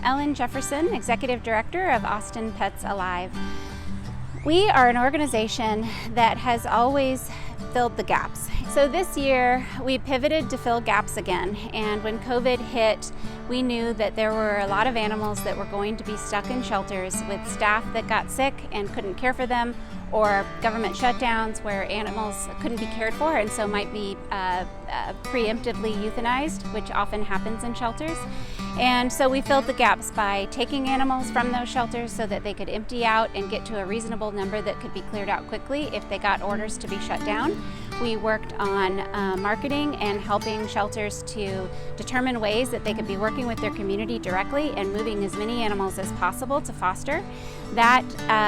Ellen Jefferson, Executive Director of Austin Pets Alive. We are an organization that has always filled the gaps. So this year we pivoted to fill gaps again, and when COVID hit, we knew that there were a lot of animals that were going to be stuck in shelters with staff that got sick and couldn't care for them, or government shutdowns where animals couldn't be cared for and so might be preemptively euthanized, which often happens in shelters. And so we filled the gaps by taking animals from those shelters so that they could empty out and get to a reasonable number that could be cleared out quickly if they got orders to be shut down. We worked on marketing and helping shelters to determine ways that they could be working with their community directly and moving as many animals as possible to foster. That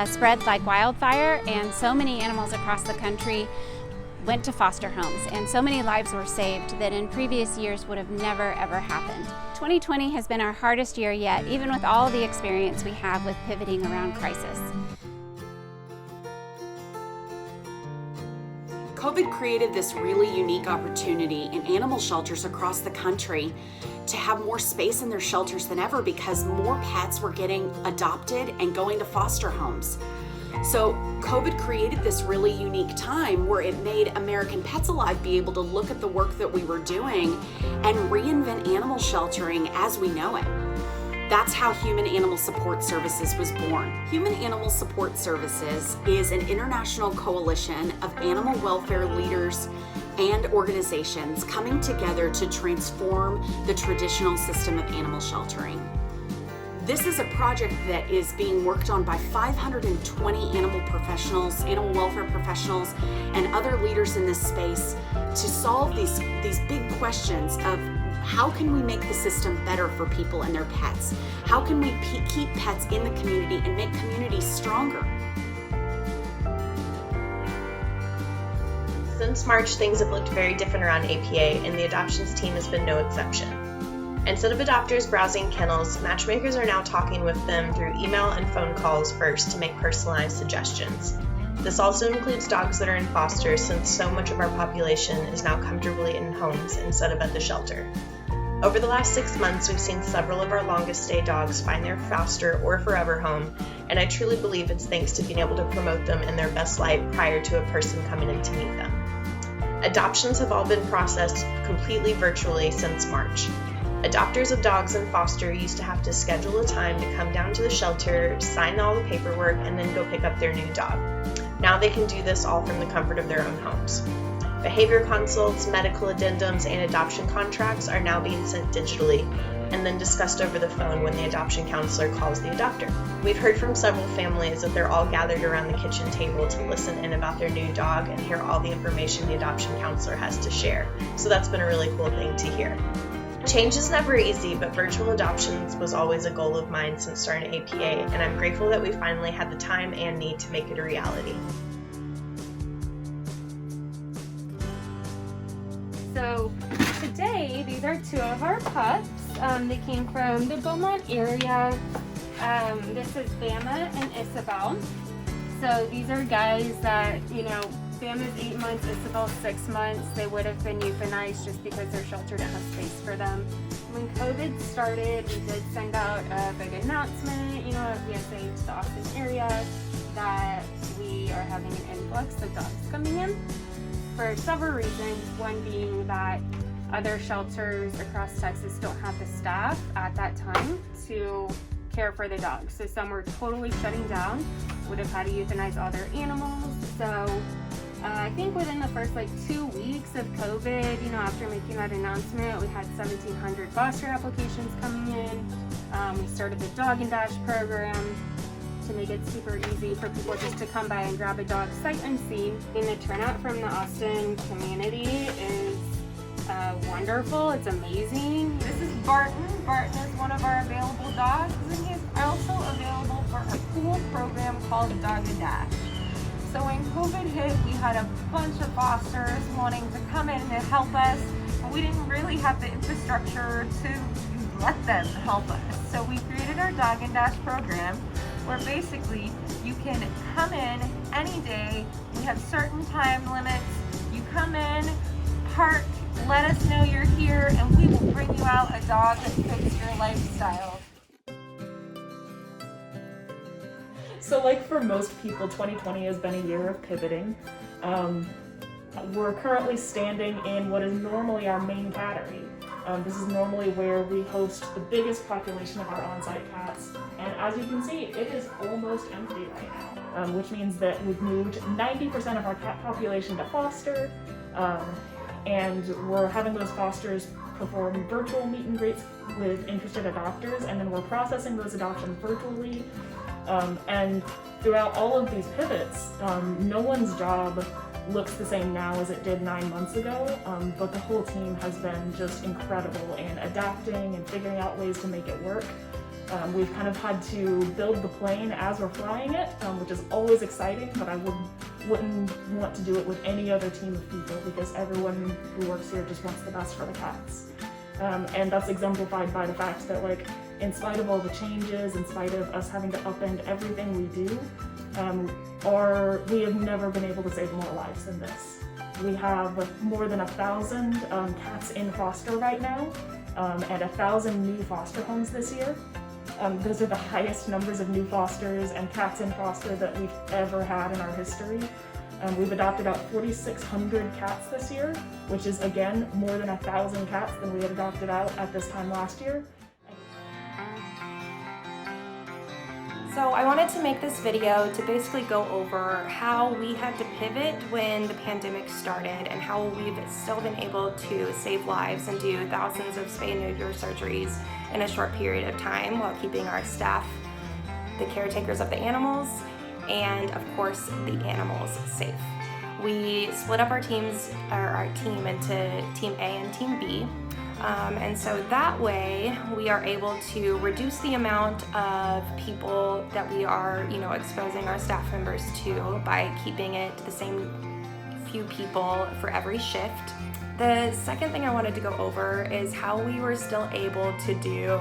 spread like wildfire, and so many animals across the country went to foster homes, and so many lives were saved that in previous years would have never ever happened. 2020 has been our hardest year yet, even with all the experience we have with pivoting around crisis. COVID created this really unique opportunity in animal shelters across the country to have more space in their shelters than ever because more pets were getting adopted and going to foster homes. So COVID created this really unique time where it made American Pets Alive be able to look at the work that we were doing and reinvent animal sheltering as we know it. That's how Human Animal Support Services was born. Human Animal Support Services is an international coalition of animal welfare leaders and organizations coming together to transform the traditional system of animal sheltering. This is a project that is being worked on by 520 animal professionals, animal welfare professionals, and other leaders in this space to solve these big questions of how can we make the system better for people and their pets? How can we keep pets in the community and make communities stronger? Since March, things have looked very different around APA, and the adoptions team has been no exception. Instead of adopters browsing kennels, matchmakers are now talking with them through email and phone calls first to make personalized suggestions. This also includes dogs that are in foster, since so much of our population is now comfortably in homes instead of at the shelter. Over the last 6 months, we've seen several of our longest stay dogs find their foster or forever home, and I truly believe it's thanks to being able to promote them in their best light prior to a person coming in to meet them. Adoptions have all been processed completely virtually since March. Adopters of dogs in foster used to have to schedule a time to come down to the shelter, sign all the paperwork, and then go pick up their new dog. Now they can do this all from the comfort of their own homes. Behavior consults, medical addendums, and adoption contracts are now being sent digitally and then discussed over the phone when the adoption counselor calls the adopter. We've heard from several families that they're all gathered around the kitchen table to listen in about their new dog and hear all the information the adoption counselor has to share. So that's been a really cool thing to hear. Change is never easy, but virtual adoptions was always a goal of mine since starting APA, and I'm grateful that we finally had the time and need to make it a reality. So today, these are two of our pups. They came from the Beaumont area. This is Bama and Isabel. So these are guys that, Bama's 8 months, Isabel's 6 months. They would have been euthanized just because their shelter didn't have space for them. When COVID started, we did send out a big announcement, at PSA to the Austin area that we are having an influx of dogs coming in for several reasons. One being that other shelters across Texas don't have the staff at that time to care for the dogs. So some were totally shutting down, would have had to euthanize all their animals. So I think within the first 2 weeks of COVID, after making that announcement, we had 1,700 foster applications coming in. We started the Dog and Dash program to make it super easy for people just to come by and grab a dog sight unseen. And the turnout from the Austin community is wonderful. It's amazing. This is Barton. Barton is one of our available dogs, and he's also available for a cool program called Dog and Dash. So when COVID hit, we had a bunch of fosters wanting to come in and help us, and we didn't really have the infrastructure to let them help us. So we created our Dog and Dash program, where basically you can come in any day. We have certain time limits. You come in, park, let us know you're here, and we will bring you out a dog that fits your lifestyle. So like for most people, 2020 has been a year of pivoting. We're currently standing in what is normally our main cattery. This is normally where we host the biggest population of our on-site cats, and as you can see, it is almost empty right now, which means that we've moved 90% of our cat population to foster, and we're having those fosters perform virtual meet and greets with interested adopters, and then we're processing those adoptions virtually. And throughout all of these pivots, no one's job looks the same now as it did 9 months ago, but the whole team has been just incredible in adapting and figuring out ways to make it work. We've kind of had to build the plane as we're flying it, which is always exciting, but I wouldn't want to do it with any other team of people because everyone who works here just wants the best for the cats. And that's exemplified by the fact that, like, in spite of all the changes, in spite of us having to upend everything we do, we have never been able to save more lives than this. We have more than 1,000 cats in foster right now, and 1,000 new foster homes this year. Those are the highest numbers of new fosters and cats in foster that we've ever had in our history. We've adopted out 4,600 cats this year, which is, again, more than 1,000 cats than we had adopted out at this time last year. So I wanted to make this video to basically go over how we had to pivot when the pandemic started and how we've still been able to save lives and do thousands of spay and neuter surgeries in a short period of time while keeping our staff, the caretakers of the animals, and of course the animals safe. We split up our team into Team A and Team B. And so that way we are able to reduce the amount of people that we are, exposing our staff members to by keeping it the same few people for every shift. The second thing I wanted to go over is how we were still able to do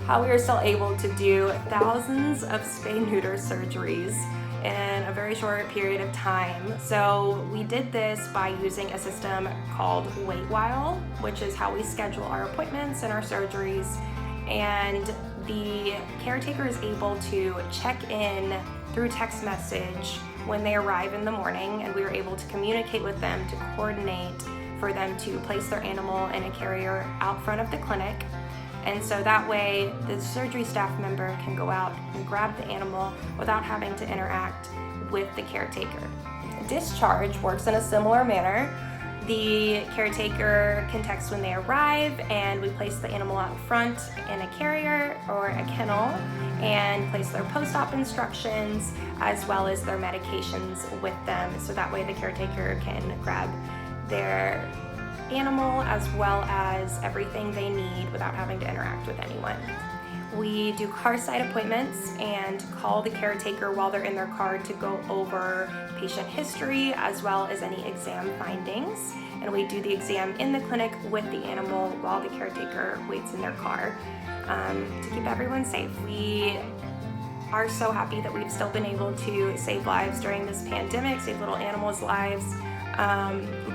how we were still able to do thousands of spay-neuter surgeries in a very short period of time. So we did this by using a system called Waitwhile, which is how we schedule our appointments and our surgeries. And the caretaker is able to check in through text message when they arrive in the morning, and we were able to communicate with them to coordinate for them to place their animal in a carrier out front of the clinic. And so that way the surgery staff member can go out and grab the animal without having to interact with the caretaker. Discharge works in a similar manner. The caretaker can text when they arrive, and we place the animal out front in a carrier or a kennel and place their post-op instructions as well as their medications with them, so that way the caretaker can grab their animal as well as everything they need without having to interact with anyone. We do car side appointments and call the caretaker while they're in their car to go over patient history as well as any exam findings. And we do the exam in the clinic with the animal while the caretaker waits in their car to keep everyone safe. We are so happy that we've still been able to save lives during this pandemic, save little animals' lives,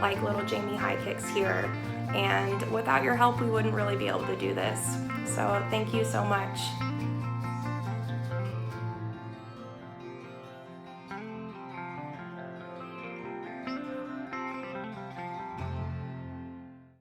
like little Jamie High Kicks here. And without your help, we wouldn't really be able to do this. So thank you so much.